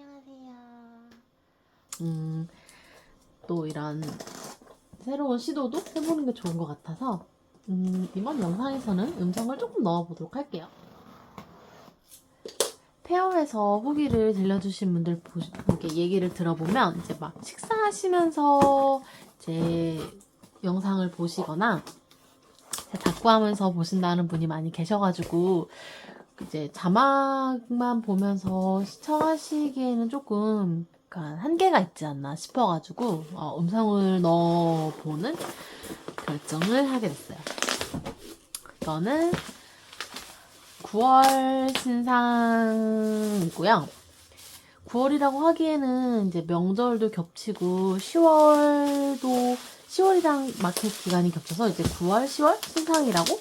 안녕하세요. 또 이런 새로운 시도도 해보는 게 좋은 것 같아서 이번 영상에서는 음성을 조금 넣어보도록 할게요. 페어에서 후기를 들려주신 분들 이렇게 얘기를 들어보면 이제 막 식사하시면서 제 영상을 보시거나 작고하면서 보신다는 분이 많이 계셔가지고 이제 자막만 보면서 시청하시기에는 조금 약간 한계가 있지 않나 싶어가지고 음성을 넣어보는 결정을 하게 됐어요. 이거는 9월 신상이고요. 9월이라고 하기에는 이제 명절도 겹치고 10월이랑 마켓 기간이 겹쳐서 이제 9월, 10월 신상이라고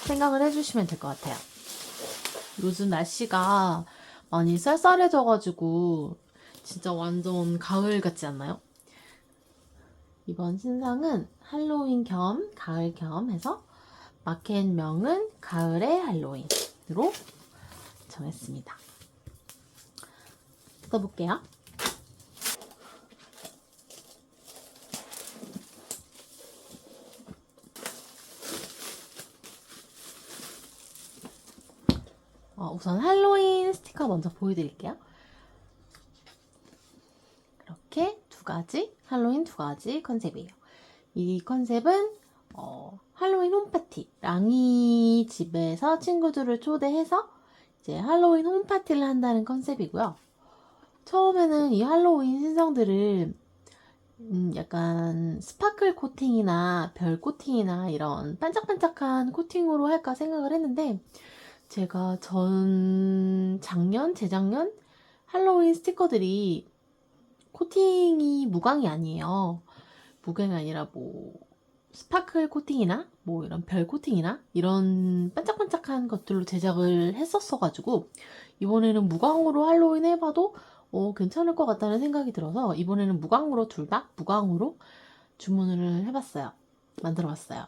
생각을 해주시면 될 것 같아요. 요즘 날씨가 많이 쌀쌀해져가지고 진짜 완전 가을 같지 않나요? 이번 신상은 할로윈 겸 가을 겸 해서 마켓명은 가을의 할로윈으로 정했습니다. 써볼게요. 우선 할로윈 스티커 먼저 보여드릴게요. 이렇게 할로윈 두 가지 컨셉이에요. 이 컨셉은 할로윈 홈파티, 랑이 집에서 친구들을 초대해서 이제 할로윈 홈파티를 한다는 컨셉이고요. 처음에는 이 할로윈 신상들을 약간 스파클 코팅이나 별 코팅이나 이런 반짝반짝한 코팅으로 할까 생각을 했는데 제가 재작년 할로윈 스티커들이 코팅이 무광이 아니에요. 무광이 아니라 스파클 코팅이나 이런 별 코팅이나 이런 반짝반짝한 것들로 제작을 했었어가지고 이번에는 무광으로 할로윈 해봐도 괜찮을 것 같다는 생각이 들어서 이번에는 무광으로 둘 다 무광으로 주문을 해봤어요. 만들어봤어요.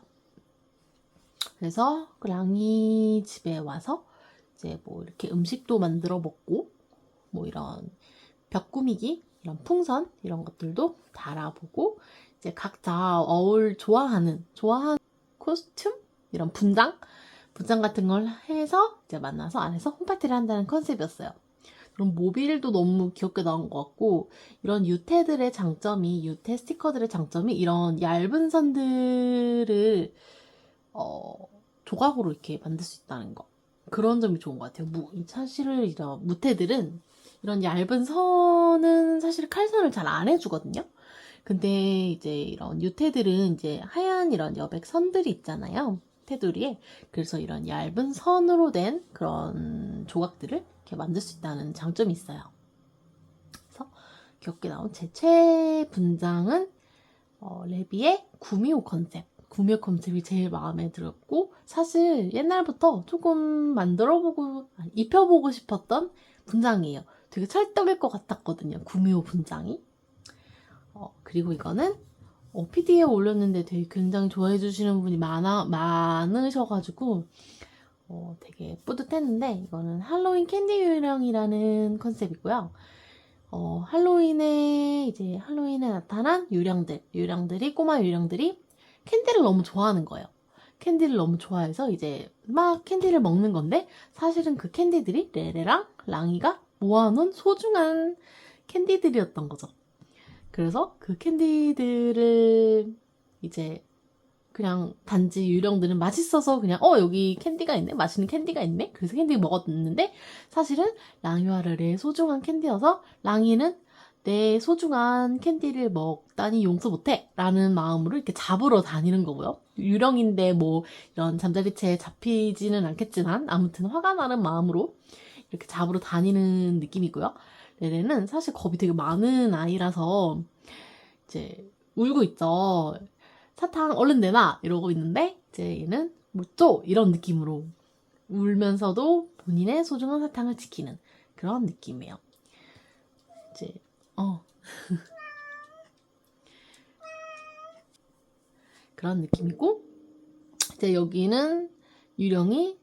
그래서 랑이 집에 와서 이제 이렇게 음식도 만들어 먹고 이런 벽 꾸미기, 이런 풍선 이런 것들도 달아보고 이제 각자 좋아하는 코스튬 이런 분장 같은 걸 해서 이제 만나서 안에서 홈파티를 한다는 컨셉이었어요. 그럼 모빌도 너무 귀엽게 나온 것 같고 이런 유태 스티커들의 장점이 이런 얇은 선들을 조각으로 이렇게 만들 수 있다는 거. 그런 점이 좋은 것 같아요. 사실 이런 무태들은 이런 얇은 선은 사실 칼선을 잘 안 해주거든요. 근데 이제 이런 유태들은 이제 하얀 이런 여백 선들이 있잖아요. 테두리에. 그래서 이런 얇은 선으로 된 그런 조각들을 이렇게 만들 수 있다는 장점이 있어요. 그래서 귀엽게 나온 제 최애 분장은 레비의 구미호 컨셉이 제일 마음에 들었고 사실 옛날부터 조금 입혀보고 싶었던 분장이에요. 되게 찰떡일 것 같았거든요. 구미호 분장이. 그리고 이거는 PD에 올렸는데 되게 굉장히 좋아해 주시는 분이 많으셔가지고 되게 뿌듯했는데 이거는 할로윈 캔디 유령이라는 컨셉이고요. 할로윈에 나타난 꼬마 유령들이 캔디를 너무 좋아하는 거예요. 캔디를 너무 좋아해서 이제 막 캔디를 먹는 건데 사실은 그 캔디들이 레레랑 랑이가 모아놓은 소중한 캔디들이었던 거죠. 그래서 그 캔디들을 이제 그냥 단지 유령들은 맛있어서 그냥 여기 캔디가 있네, 맛있는 캔디가 있네, 그래서 캔디 먹었는데 사실은 랑이와 레레의 소중한 캔디여서 랑이는 내 소중한 캔디를 먹다니 용서 못해 라는 마음으로 이렇게 잡으러 다니는 거고요. 유령인데 이런 잠자리채에 잡히지는 않겠지만 아무튼 화가 나는 마음으로 이렇게 잡으러 다니는 느낌이고요. 레레는 사실 겁이 되게 많은 아이라서 이제 울고 있죠. 사탕 얼른 내놔 이러고 있는데 이제 얘는 못 줘 이런 느낌으로 울면서도 본인의 소중한 사탕을 지키는 그런 느낌이에요. 이제 그런 느낌이고 이제 여기는 유령이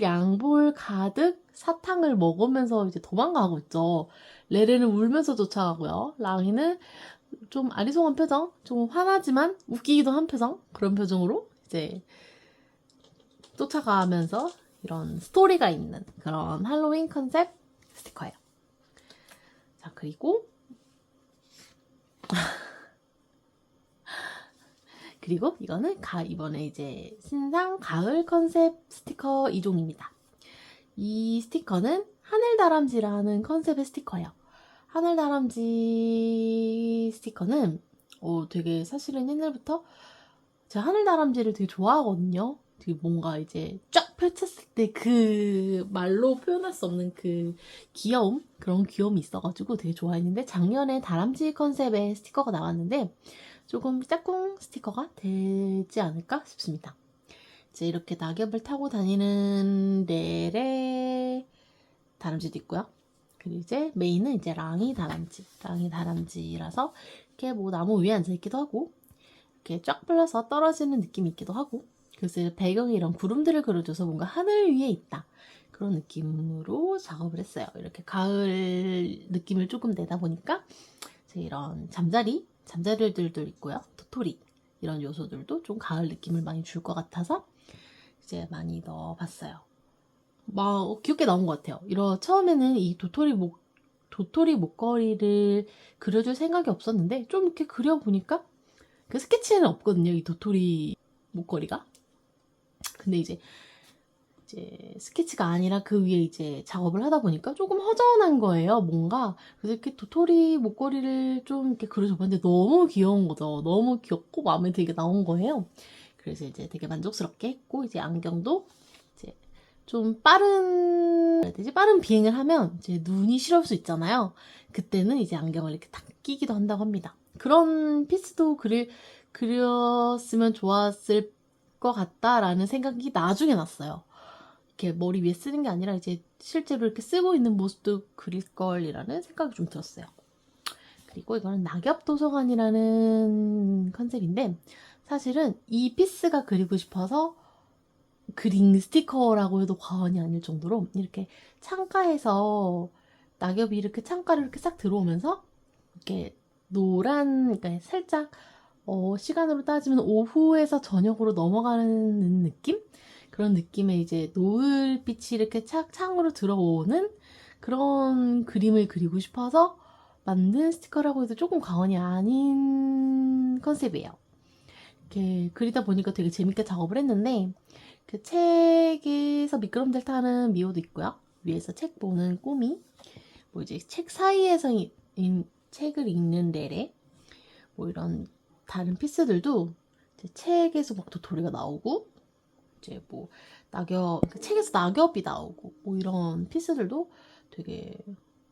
양볼 가득 사탕을 먹으면서 이제 도망가고 있죠. 레레는 울면서 쫓아가고요. 랑이는 좀 아리송한 표정, 좀 화나지만 웃기기도 한 표정, 그런 표정으로 이제 쫓아가면서 이런 스토리가 있는 그런 할로윈 컨셉 스티커예요. 자, 그리고 이거는 이번에 이제 신상 가을 컨셉 스티커 2종입니다. 이 스티커는 하늘다람쥐라는 컨셉의 스티커예요. 하늘다람쥐 스티커는 되게 사실은 옛날부터 제가 하늘다람쥐를 되게 좋아하거든요. 되게 뭔가 이제 쫙 펼쳤을 때 그 말로 표현할 수 없는 그 귀여움? 그런 귀여움이 있어가지고 되게 좋아했는데 작년에 다람쥐 컨셉의 스티커가 나왔는데 조금 짝꿍 스티커가 되지 않을까 싶습니다. 이제 이렇게 낙엽을 타고 다니는 레레 다람쥐도 있고요. 그리고 이제 메인은 이제 랑이 다람쥐라서 이렇게 뭐 나무 위에 앉아 있기도 하고 이렇게 쫙 풀려서 떨어지는 느낌이 있기도 하고 그래서 배경에 이런 구름들을 그려줘서 뭔가 하늘 위에 있다 그런 느낌으로 작업을 했어요. 이렇게 가을 느낌을 조금 내다 보니까 이런 잠자리들도 있고요. 도토리 이런 요소들도 좀 가을 느낌을 많이 줄 것 같아서 이제 많이 넣어봤어요. 막 귀엽게 나온 것 같아요. 처음에는 이 도토리 목걸이를 그려줄 생각이 없었는데 좀 이렇게 그려보니까 그 스케치에는 없거든요. 이 도토리 목걸이가. 근데 이제 스케치가 아니라 그 위에 이제 작업을 하다 보니까 조금 허전한 거예요, 뭔가. 그래서 이렇게 도토리 목걸이를 좀 이렇게 그려줘봤는데 너무 귀여운 거죠. 너무 귀엽고 마음에 들게 나온 거예요. 그래서 이제 되게 만족스럽게 했고, 이제 안경도 이제 좀 빠른 비행을 하면 이제 눈이 시려울 수 있잖아요. 그때는 이제 안경을 이렇게 딱 끼기도 한다고 합니다. 그런 피스도 그렸으면 좋았을 것 같다라는 생각이 나중에 났어요. 이렇게 머리 위에 쓰는 게 아니라 이제 실제로 이렇게 쓰고 있는 모습도 그릴 걸이라는 생각이 좀 들었어요. 그리고 이거는 낙엽 도서관이라는 컨셉인데 사실은 이 피스가 그리고 싶어서 그린 스티커라고 해도 과언이 아닐 정도로 이렇게 창가에서 낙엽이 이렇게 창가를 이렇게 싹 들어오면서 이렇게 그러니까 살짝 시간으로 따지면 오후에서 저녁으로 넘어가는 느낌? 그런 느낌의 이제 노을빛이 이렇게 창으로 들어오는 그런 그림을 그리고 싶어서 만든 스티커라고 해도 조금 과언이 아닌 컨셉이에요. 이렇게 그리다 보니까 되게 재밌게 작업을 했는데 그 책에서 미끄럼틀 타는 미호도 있고요. 위에서 책 보는 꼬미, 뭐 이제 책 사이에서 책을 읽는 레레, 뭐 이런 다른 피스들도 책에서 막 도토리가 나오고 이제 뭐 책에서 낙엽이 나오고 뭐 이런 피스들도 되게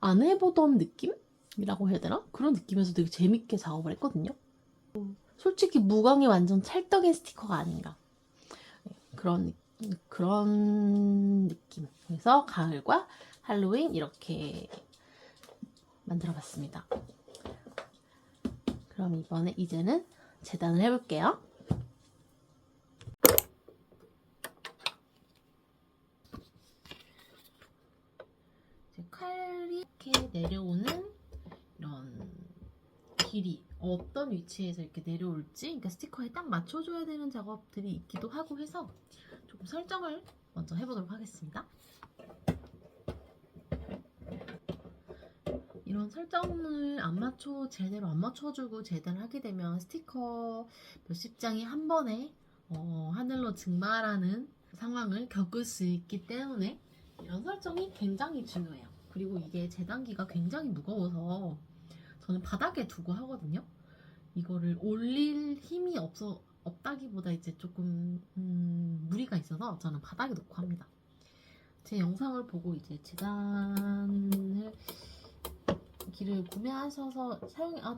안 해보던 느낌이라고 해야 되나? 그런 느낌에서 되게 재밌게 작업을 했거든요. 솔직히 무광이 완전 찰떡인 스티커가 아닌가. 그런 느낌. 그래서 가을과 할로윈 이렇게 만들어봤습니다. 그럼 이제는 재단을 해볼게요. 칼이 이렇게 내려오는 이런 길이 어떤 위치에서 이렇게 내려올지 그러니까 스티커에 딱 맞춰줘야 되는 작업들이 있기도 하고 해서 조금 설정을 먼저 해보도록 하겠습니다. 이런 설정을 제대로 안 맞춰주고 재단을 하게 되면 스티커 몇십 장이 한 번에 하늘로 증발하는 상황을 겪을 수 있기 때문에 이런 설정이 굉장히 중요해요. 그리고 이게 재단기가 굉장히 무거워서 저는 바닥에 두고 하거든요. 이거를 올릴 힘이 없다기보다 이제 조금 무리가 있어서 저는 바닥에 놓고 합니다. 제 영상을 보고 이제 재단을 기를 구매하셔서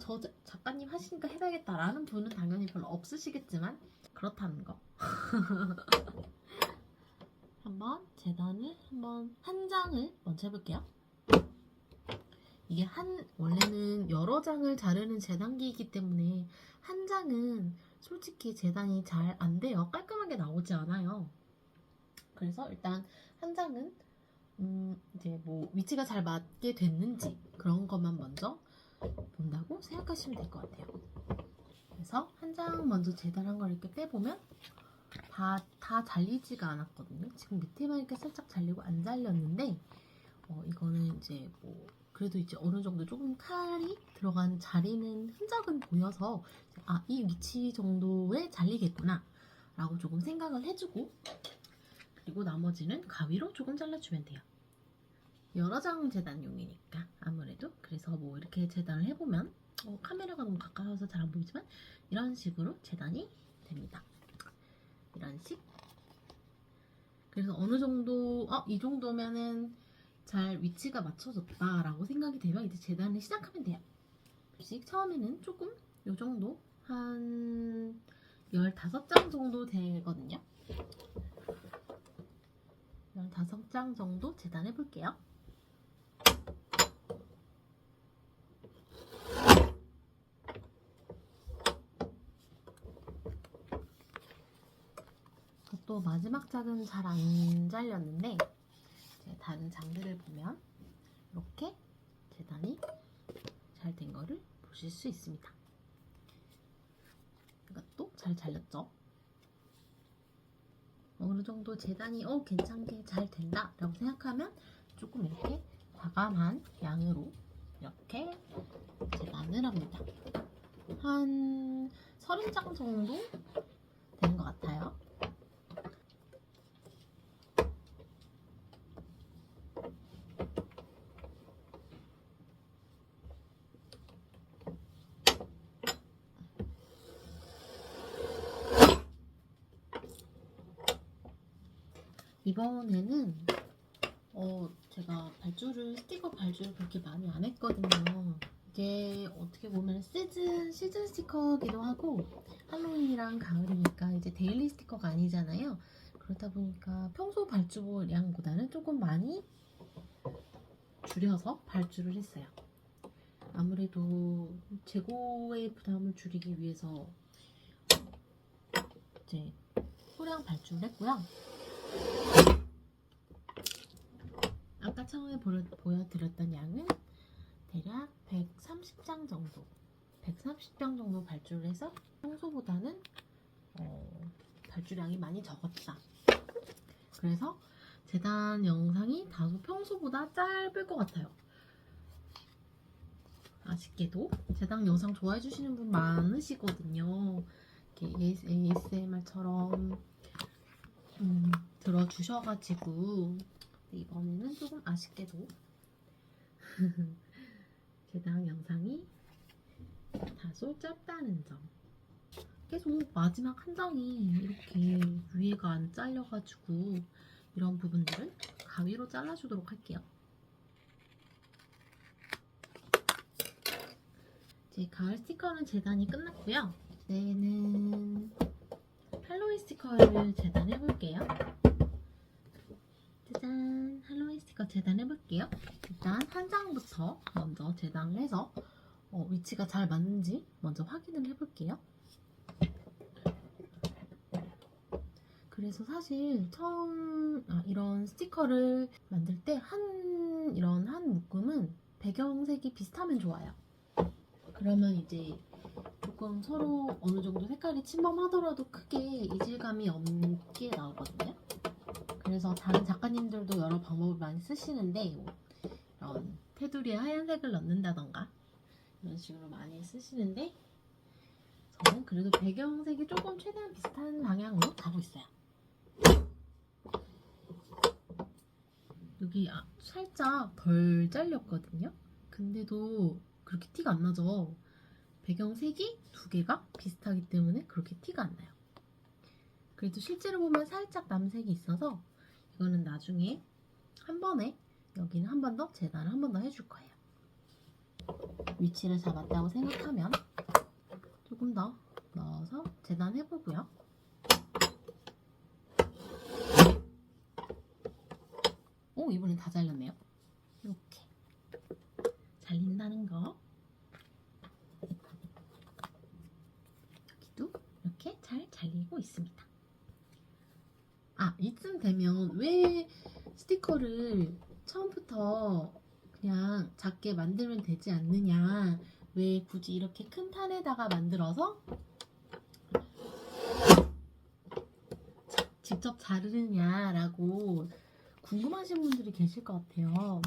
저 작가님 하시니까 해봐야겠다라는 분은 당연히 별로 없으시겠지만 그렇다는 거. 한번 재단을 한 장을 먼저 해볼게요. 이게 원래는 여러 장을 자르는 재단기이기 때문에 한 장은 솔직히 재단이 잘 안 돼요. 깔끔하게 나오지 않아요. 그래서 일단 한 장은 이제 뭐 위치가 잘 맞게 됐는지 그런 것만 먼저 본다고 생각하시면 될 것 같아요. 그래서 한 장 먼저 재단한 걸 이렇게 빼보면 다 잘리지가 않았거든요. 지금 밑에만 이렇게 살짝 잘리고 안 잘렸는데 이거는 이제 뭐 그래도 이제 어느 정도 조금 칼이 들어간 자리는 흔적은 보여서 이 위치 정도에 잘리겠구나 라고 조금 생각을 해주고, 그리고 나머지는 가위로 조금 잘라주면 돼요. 여러 장 재단용이니까 아무래도. 그래서 뭐 이렇게 재단을 해보면 카메라가 너무 가까워서 잘 안 보이지만 이런 식으로 재단이 됩니다. 이런 식. 그래서 어느 정도 이 정도면은 잘 위치가 맞춰졌다 라고 생각이 되면 이제 재단을 시작하면 돼요. 처음에는 조금 요 정도 한 15장 정도 되거든요. 15장 정도 재단해 볼게요. 또 마지막 장은 잘 안 잘렸는데 다른 장들을 보면 이렇게 재단이 잘 된 거를 보실 수 있습니다. 이것도 잘 잘렸죠? 어느 정도 재단이 괜찮게 잘 된다 라고 생각하면 조금 이렇게 과감한 양으로 이렇게 재단을 합니다. 한 30장 정도 되는 것 같아요. 이번에는 제가 스티커 발주를 그렇게 많이 안 했거든요. 이게 어떻게 보면 시즌 스티커기도 하고 할로윈이랑 가을이니까 이제 데일리 스티커가 아니잖아요. 그렇다 보니까 평소 발주량보다는 조금 많이 줄여서 발주를 했어요. 아무래도 재고의 부담을 줄이기 위해서 이제 소량 발주를 했고요. 아까 처음에 보여드렸던 양은 대략 130장 정도 발주를 해서 평소보다는 발주량이 많이 적었다. 그래서 재단 영상이 다소 평소보다 짧을 것 같아요. 아쉽게도 재단 영상 좋아해 주시는 분 많으시거든요. ASMR처럼 들어주셔가지고 이번에는 조금 아쉽게도 재단 영상이 다소 짧다는 점. 계속 마지막 한 장이 이렇게 위에가 안 잘려가지고 이런 부분들을 가위로 잘라주도록 할게요. 이제 가을 스티커는 재단이 끝났고요. 이제는 할로윈 스티커를 재단해볼게요. 짜잔! 할로윈 스티커 재단해볼게요. 일단 한 장부터 먼저 재단을 해서 위치가 잘 맞는지 먼저 확인을 해볼게요. 그래서 사실 처음 이런 스티커를 만들 때 이런 한 묶음은 배경색이 비슷하면 좋아요. 그러면 이제 조금 서로 어느 정도 색깔이 침범하더라도 크게 이질감이 없게 나오거든요. 그래서 다른 작가님들도 여러 방법을 많이 쓰시는데 이런 테두리에 하얀색을 넣는다던가 이런 식으로 많이 쓰시는데 저는 그래도 배경색이 조금 최대한 비슷한 방향으로 가고 있어요. 여기 살짝 덜 잘렸거든요. 근데도 그렇게 티가 안 나죠. 배경색이 두 개가 비슷하기 때문에 그렇게 티가 안 나요. 그래도 실제로 보면 살짝 남색이 있어서 이거는 나중에 한 번에 여기는 한 번 더 재단을 한 번 더 해줄 거예요. 위치를 잡았다고 생각하면 조금 더 넣어서 재단해보고요. 이번엔 다 잘렸네요. 이렇게 잘린다는 거. 여기도 이렇게 잘 잘리고 있습니다. 이쯤 되면 왜 스티커를 처음부터 그냥 작게 만들면 되지 않느냐, 왜 굳이 이렇게 큰 판에다가 만들어서 직접 자르느냐라고 궁금하신 분들이 계실 것 같아요.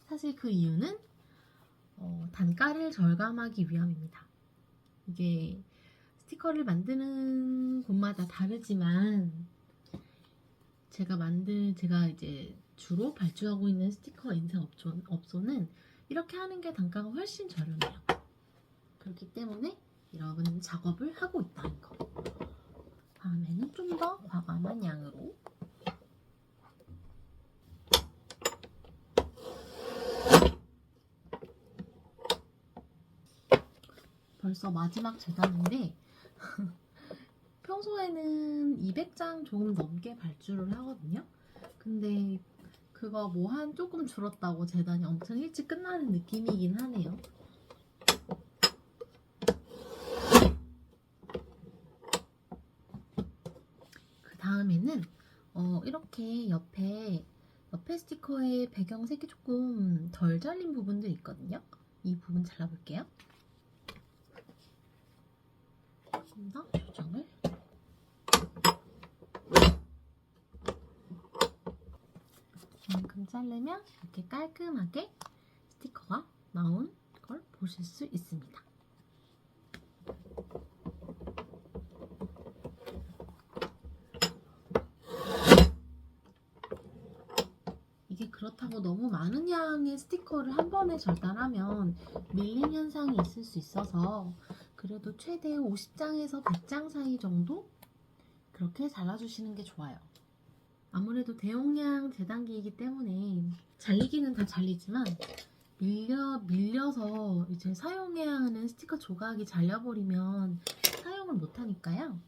사실 그 이유는 단가를 절감하기 위함입니다. 이게 스티커를 만드는 곳마다 다르지만 제가 이제 주로 발주하고 있는 스티커 인쇄 업소는 이렇게 하는 게 단가가 훨씬 저렴해요. 그렇기 때문에 이런 작업을 하고 있다는 거. 다음에는 좀 더 과감한 양으로 벌써 마지막 재단인데 평소에는 200장 조금 넘게 발주를 하거든요. 근데 그거 뭐 한 조금 줄었다고 재단이 엄청 일찍 끝나는 느낌이긴 하네요. 그 다음에는 이렇게 옆에 스티커의 배경색이 조금 덜 잘린 부분도 있거든요. 이 부분 잘라볼게요. 조금 더 조정을. 이만큼 자르면 이렇게 깔끔하게 스티커가 나온 걸 보실 수 있습니다. 이게 그렇다고 너무 많은 양의 스티커를 한 번에 절단하면 밀림 현상이 있을 수 있어서 그래도 최대 50장에서 100장 사이 정도 그렇게 잘라주시는 게 좋아요. 아무래도 대용량 재단기이기 때문에 잘리기는 다 잘리지만 밀려서 이제 사용해야 하는 스티커 조각이 잘려버리면 사용을 못하니까요.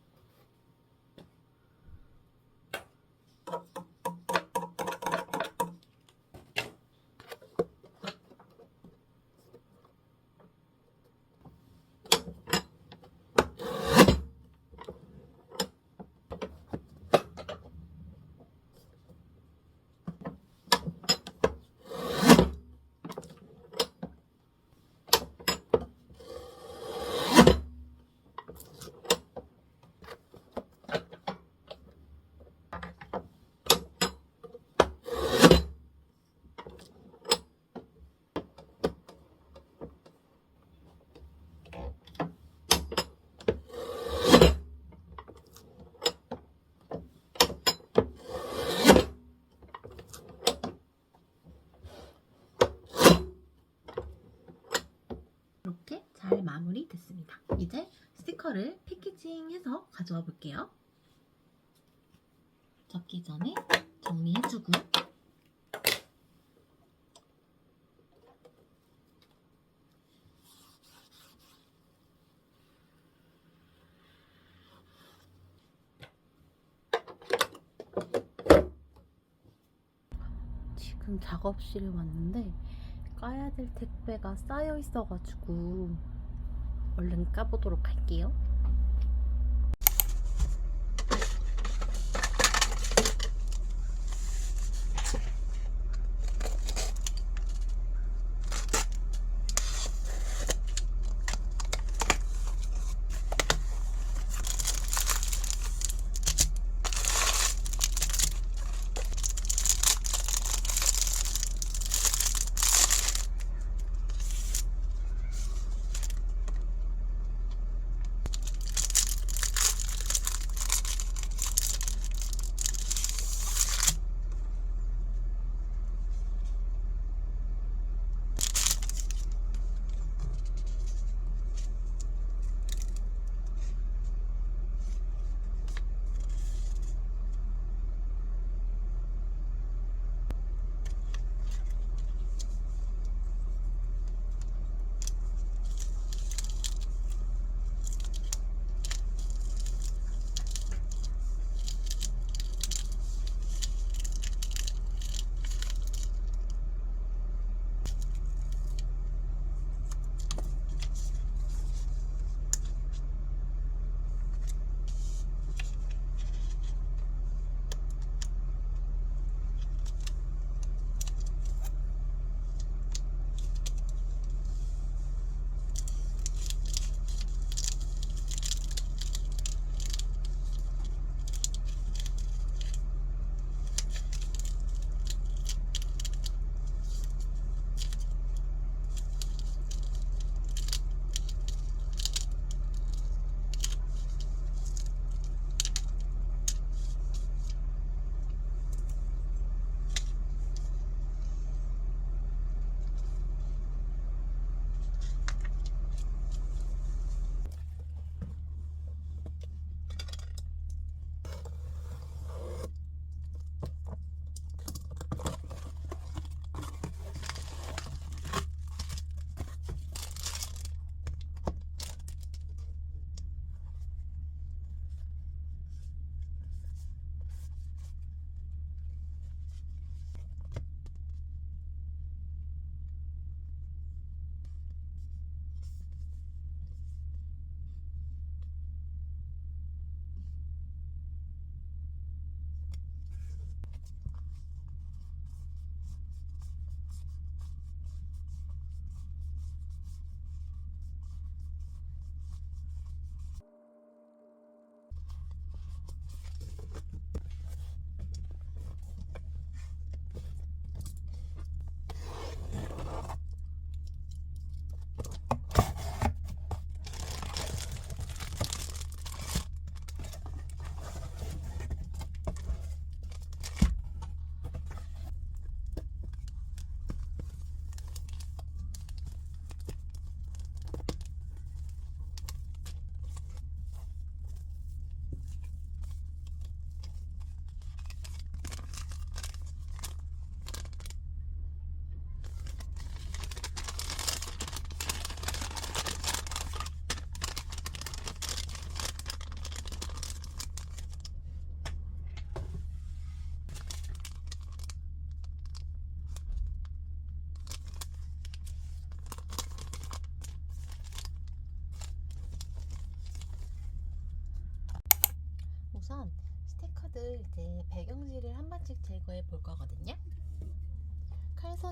이렇게 잘 마무리 됐습니다. 이제 스티커를 패키징해서 가져와 볼게요. 접기 전에 정리해주고 지금 작업실에 왔는데 까야 될 택배가 쌓여 있어가지고 얼른 까보도록 할게요.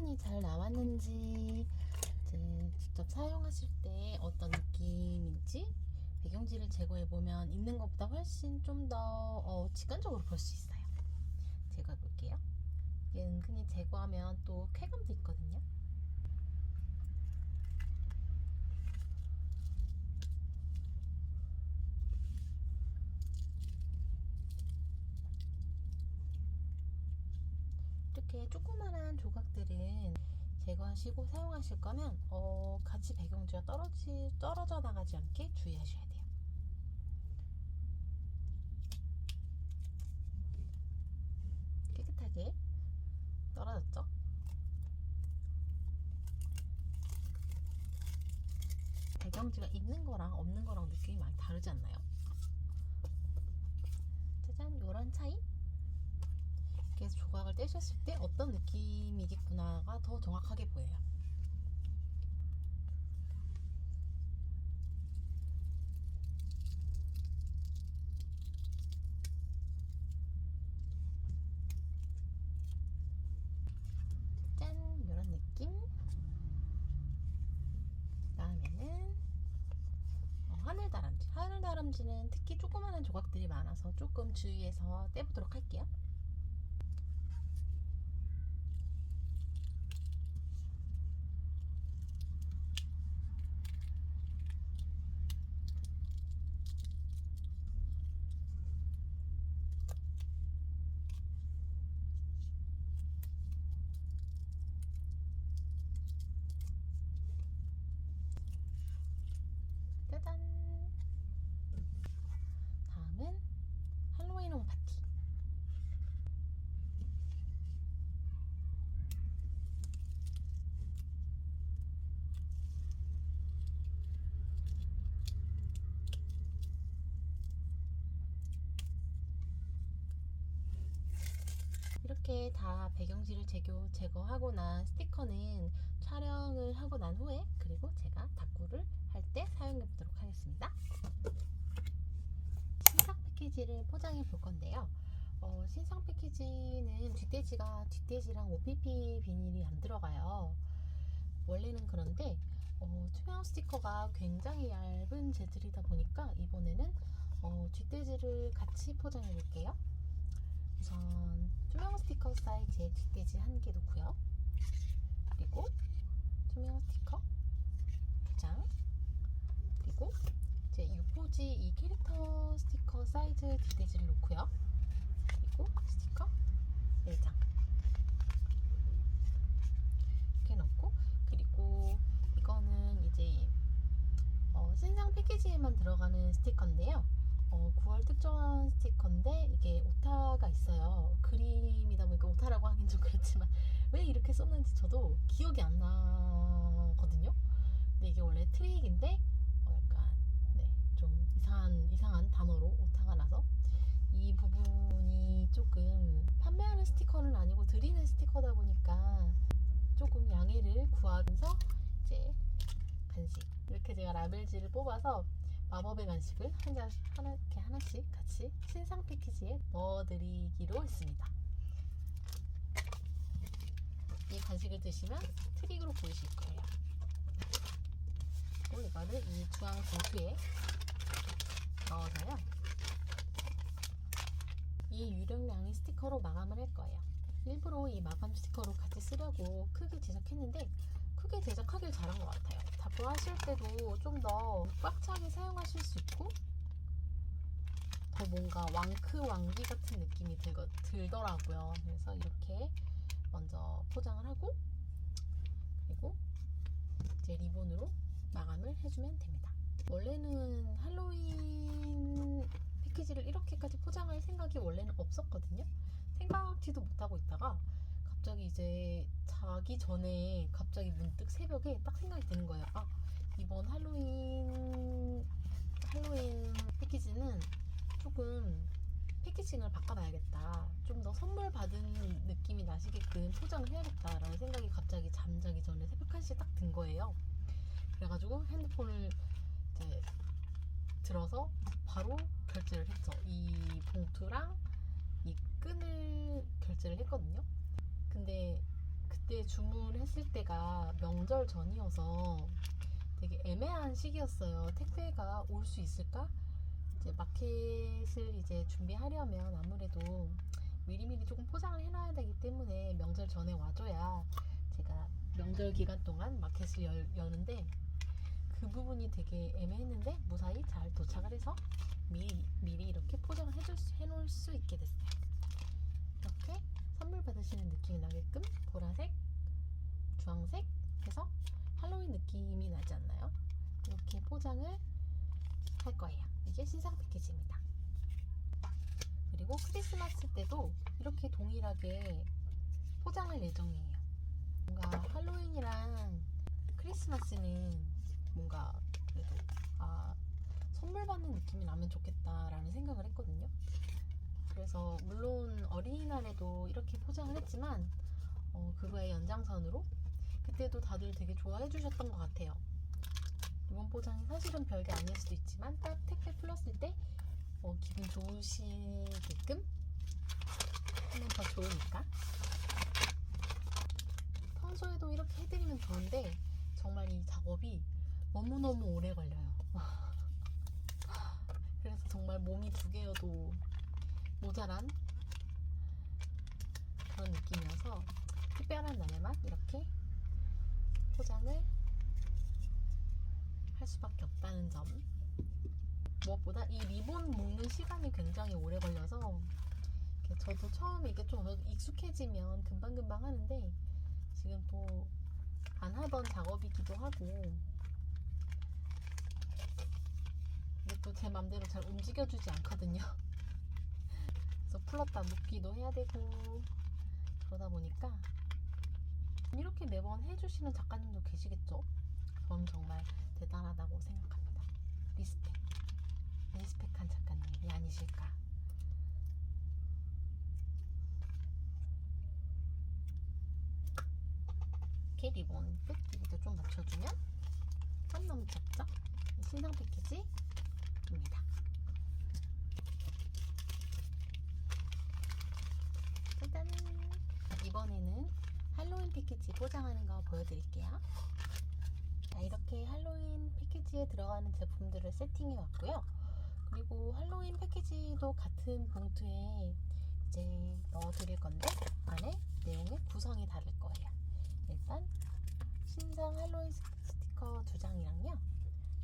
포장이 잘 나왔는지, 이제 직접 사용하실 때 어떤 느낌인지 배경지를 제거해보면 있는 것보다 훨씬 좀 더 직관적으로 볼 수 있어요. 제거해볼게요. 이게 은근히 제거하면 또 쾌감도 있거든요. 이렇게 조그만한 조각들은 제거하시고 사용하실 거면 같이 배경지가 떨어져 나가지 않게 주의하셔야 돼요. 깨끗하게 떨어졌죠? 배경지가 있는 거랑 없는 거랑 느낌이 많이 다르지 않나요? 짜잔, 요런 차이? 그래서 조각을 떼셨을 때 어떤 느낌이겠구나가 더 정확하게 보여요. 짠! 이런 느낌. 다음에는 하늘다람쥐. 하늘다람쥐는 특히 조그마한 조각들이 많아서 조금 주의해서 떼보도록 할게요. 짜잔! 다음은 할로윈 홈 파티. 이렇게 다 배경지를 제거하고 난 스티커는 촬영을 하고 난 후에, 그리고 제가 다꾸를 할 때 사용해 보도록 하겠습니다. 신상 패키지를 포장해 볼 건데요. 신상 패키지는 뒷돼지랑 OPP 비닐이 안 들어가요. 원래는. 그런데 투명 스티커가 굉장히 얇은 재질이다 보니까 이번에는 뒷돼지를 같이 포장해 볼게요. 우선 투명 스티커 사이즈의 뒷돼지 1개 놓고요. 그리고 투명 스티커 2장, 그리고 제 유포지 이 캐릭터 스티커 사이즈 뒷돼지를 놓고요. 그리고 스티커 4장 이렇게 넣고, 그리고 이거는 이제 신상 패키지에만 들어가는 스티커인데요. 9월 특전 스티커인데 이게 오타가 있어요. 그림이다 보니까 오타라고 하긴 좀 그렇지만 왜 이렇게 썼는지 저도 기억이 안 나거든요. 근데 이게 원래 트릭인데 약간 좀 이상한 단어로 오타가 나서 이 부분이 조금 판매하는 스티커는 아니고 드리는 스티커다 보니까 조금 양해를 구하면서 이제 간식, 이렇게 제가 라벨지를 뽑아서 마법의 간식을 하나씩 같이 신상 패키지에 넣어드리기로 했습니다. 이 간식을 드시면 트릭으로 보이실 거예요. 그리고 이거를 이 주황 봉투에 넣어서요, 이 유령량의 스티커로 마감을 할 거예요. 일부러 이 마감 스티커로 같이 쓰려고 크게 제작했는데 크게 제작하길 잘한 것 같아요. 다꾸 하실 때도 좀 더 꽉 차게 사용하실 수 있고 더 뭔가 왕기 같은 느낌이 들더라고요. 그래서 이렇게 먼저 포장을 하고, 그리고 이제 리본으로 마감을 해주면 됩니다. 원래는 할로윈 패키지를 이렇게까지 포장할 생각이 원래는 없었거든요. 생각지도 못하고 있다가 갑자기 이제 자기 전에 갑자기 문득 새벽에 딱 생각이 드는 거예요. 이번 할로윈 패키지는 조금 패키징을 바꿔봐야겠다. 좀 더 선물 받은 느낌이 나시게끔 포장을 해야겠다라는 생각이 갑자기 잠자기 전에 새벽 1시에 딱 든 거예요. 그래가지고 핸드폰을 이제 들어서 바로 결제를 했죠. 이 봉투랑 이 끈을 결제를 했거든요. 근데 그때 그때 주문했을 때가 명절 전이어서 되게 애매한 시기였어요. 택배가 올 수 있을까? 이제 마켓을 이제 준비하려면 아무래도 미리미리 조금 포장을 해놔야 되기 때문에 명절 전에 와줘야 제가 명절 기간 동안 마켓을 여는데 그 부분이 되게 애매했는데 무사히 잘 도착을 해서 미리 이렇게 포장을 해놓을 수 있게 됐어요. 이렇게 선물 받으시는 느낌이 나게끔 보라색, 주황색 해서 할로윈 느낌이 나지 않나요? 이렇게 포장을 할 거예요. 이게 신상 패키지입니다. 그리고 크리스마스 때도 이렇게 동일하게 포장할 예정이에요. 뭔가 할로윈이랑 크리스마스는 뭔가 그래도 선물 받는 느낌이 나면 좋겠다라는 생각을 했거든요. 그래서 물론 어린이날에도 이렇게 포장을 했지만 그거의 연장선으로 그때도 다들 되게 좋아해 주셨던 것 같아요. 이번 포장이 사실은 별게 아닐 수도 있지만 딱 택배 풀었을 때 기분 좋으시게끔 하면 더 좋으니까. 평소에도 이렇게 해드리면 좋은데 정말 이 작업이 너무너무 오래 걸려요. 그래서 정말 몸이 두 개여도 모자란 그런 느낌이어서 특별한 날에만 이렇게 포장을 할 수밖에 없다는 점. 무엇보다 이 리본 묶는 시간이 굉장히 오래 걸려서 저도 처음에 이게 좀 익숙해지면 금방금방 하는데 지금 또 안 하던 작업이기도 하고 이게 또 제 맘대로 잘 움직여주지 않거든요. 그래서 풀었다 묶기도 해야 되고 그러다 보니까 이렇게 매번 해주시는 작가님도 계시겠죠? 저는 정말 대단하다고 생각합니다. 리스펙한 작가님이 아니실까. 이렇게 리본 끝 여기도 좀 맞춰주면 너무 작죠? 신상 패키지입니다. 짜잔! 이번에는 할로윈 패키지 포장하는 거 보여드릴게요. 이렇게 할로윈 패키지에 들어가는 제품들을 세팅해 왔고요. 그리고 할로윈 패키지도 같은 봉투에 이제 넣어드릴 건데 안에 내용의 구성이 다를 거예요. 일단 신상 할로윈 스티커 2장이랑요.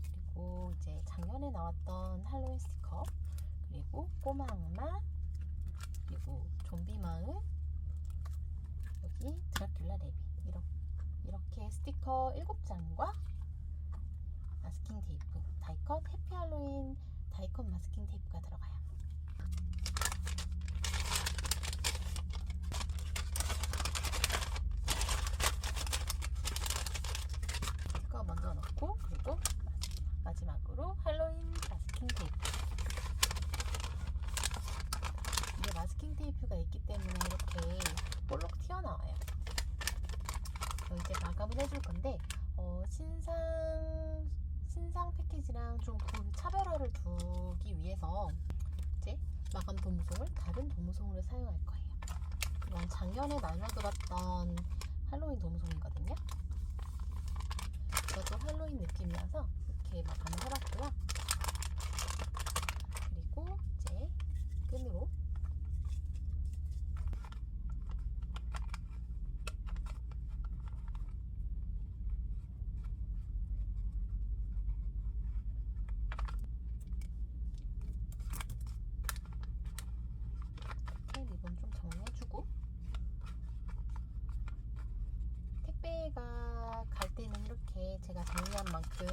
그리고 이제 작년에 나왔던 할로윈 스티커, 그리고 꼬마 악마, 그리고 좀비 마을, 여기 드라큘라 레비, 이렇게 스티커 7장과 마스킹 테이프, 다이컷 해피 할로윈 다이컷 마스킹 테이프가 들어가요. 스티커 먼저 넣고, 그리고 마지막으로 할로윈 마스킹 테이프. 이게 마스킹 테이프가 있기 때문에 이렇게 볼록 튀어나와요. 이제 마감을 해줄 건데 신상 패키지랑 좀 차별화를 두기 위해서 이제 마감 도무송을 다른 도무송으로 사용할 거예요. 이건 작년에 나눠들었던 할로윈 도무송이거든요. 이것도 할로윈 느낌이어서 이렇게 마감을 해봤고요. 그리고 이제 끈으로 리본 좀 정리해주고, 택배가 갈 때는 이렇게 제가 정리한 만큼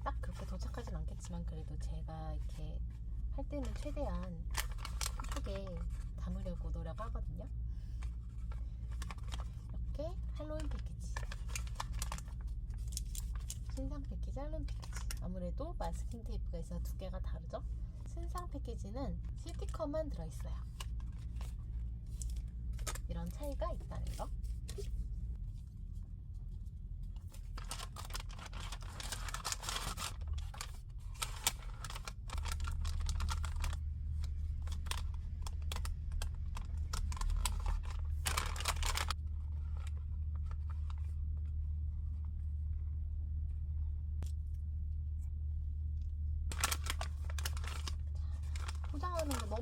딱 그렇게 도착하진 않겠지만 그래도 제가 이렇게 할 때는 최대한 예쁘게 담으려고 노력하거든요. 이렇게 할로윈 패키지, 신상 패키지, 할로윈 패키지. 아무래도 마스킹 테이프가 있어서 두께가 다르죠. 신상 패키지는 스티커만 들어있어요. 이런 차이가 있다는 거.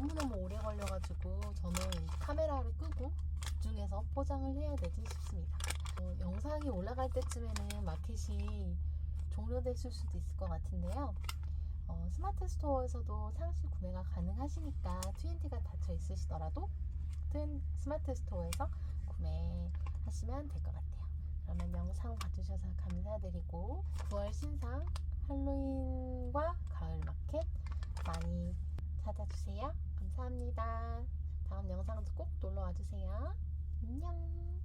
너무너무 오래 걸려가지고 저는 카메라를 끄고 집중해서 포장을 해야 되지 싶습니다. 영상이 올라갈 때쯤에는 마켓이 종료됐을 수도 있을 것 같은데요. 스마트 스토어에서도 상시 구매가 가능하시니까 TNT가 닫혀 있으시더라도 스마트 스토어에서 구매하시면 될 것 같아요. 그러면 영상 봐주셔서 감사드리고 9월 신상 할로윈과 가을 마켓 많이 찾아주세요. 감사합니다. 다음 영상도 꼭 놀러 와주세요. 안녕.